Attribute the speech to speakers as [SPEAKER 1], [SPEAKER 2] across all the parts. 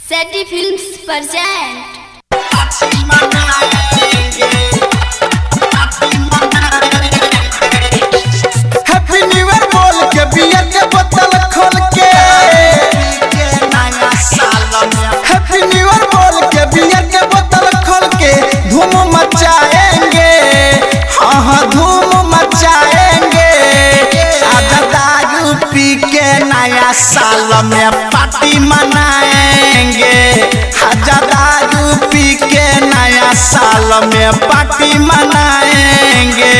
[SPEAKER 1] सेटी films present
[SPEAKER 2] happy new year बोल के बियर के बोतल खोल के हैप्पी न्यू ईयर बोल के बियर के बोतल खोल के धूम मचाएंगे। हाँ हाँ धूम मचाएंगे। आधा दारू पी के नया साल में पार्टी मनाएंगे। आधा दारू पी के नया साल में पार्टी मनाएंगे।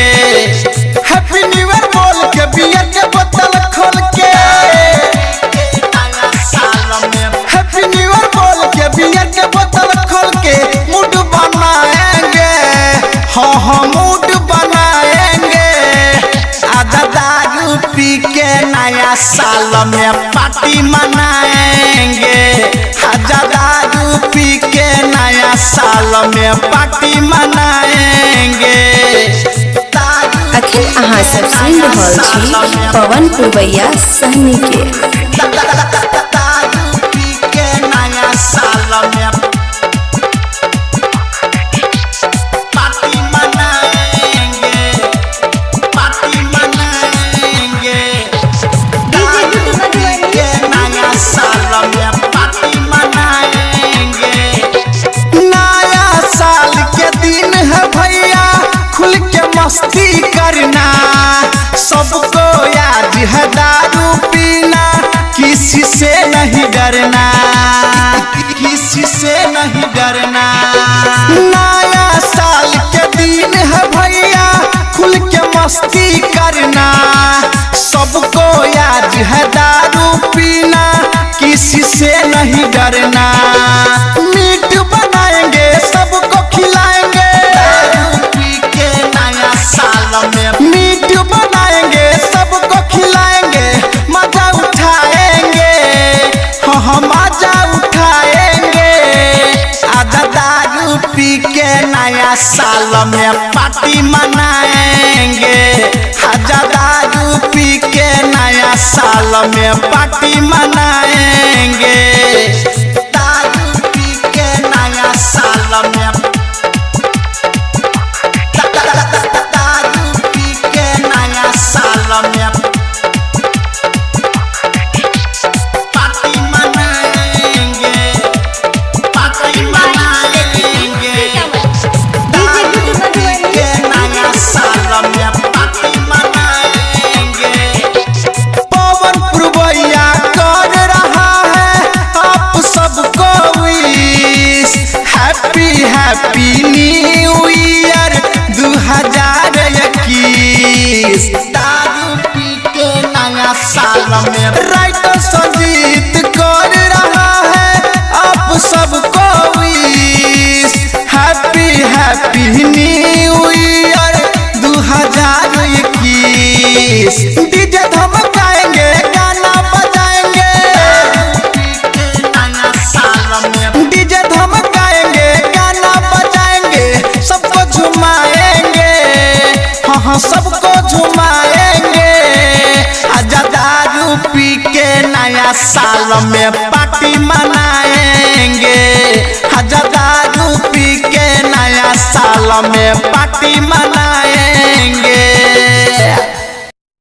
[SPEAKER 2] हैप्पी न्यू ईयर बोल के बियर के बोतल खोल के हैप्पी न्यू ईयर बोल के बियर के बोतल खोल के मूड बनाएंगे। हाँ हाँ मूड बनाएंगे। आधा दारू पी के नया साल में पार्टी मनाएंगे। आधा दारू पी के नया साल में पार्टी मनाएंगे।
[SPEAKER 3] अखिल अहाँ सब सुन रहल छी पवन पुरवैया सहनी के
[SPEAKER 2] दारू पी के नया साल में पार्टी मनाएंगे। पार्टी मनाएंगे। दारू पी के नया साल में पार्टी मनाएंगे। नया साल के दिन है भैया खुल के मस्ती करना। सबको याद है दारू पीना। किसी से नहीं डरना। किसी से नहीं डरना। नया साल के दिन है भैया खुल के मस्ती करना। सबको याद है दारू पीना। किसी से नहीं डरना। मीट बनाएंगे सबको खिलाएंगे। दारू पी के नया साल में मीट बनाएंगे सबको खिलाएंगे। मजा उठाएंगे। हाँ हाँ मजा उठाएंगे। आधा दारू पी के नया साल में पार्टी मनाएंगे। आधा दारू पी के नया साल में पार्टी मनाएंगे। दारू पी के नया साल में दारू पी के नया साल में पार्टी मनाएंगे। पार्टी मनाएंगे। दारू पी के नया साल में पार्टी मनाएंगे। पवन पुरवैया कर रहा है आप सबको wish. Happy happy new year 2021। दारू पी के नया साल में राइटर संजीत कर रहा है आप सबको wish. Happy happy new year 2021। DJ धमकाएंगे गाना बजाएंगे। डीजे धमकाएंगे गाना बजाएंगे सबको झुमाएंगे। हाँ हाँ सबको झुमाएंगे। आजा दारू पी के नया साल में पार्टी मनाएंगे। आजा दारू पी के नया साल में पार्टी मनाएंगे।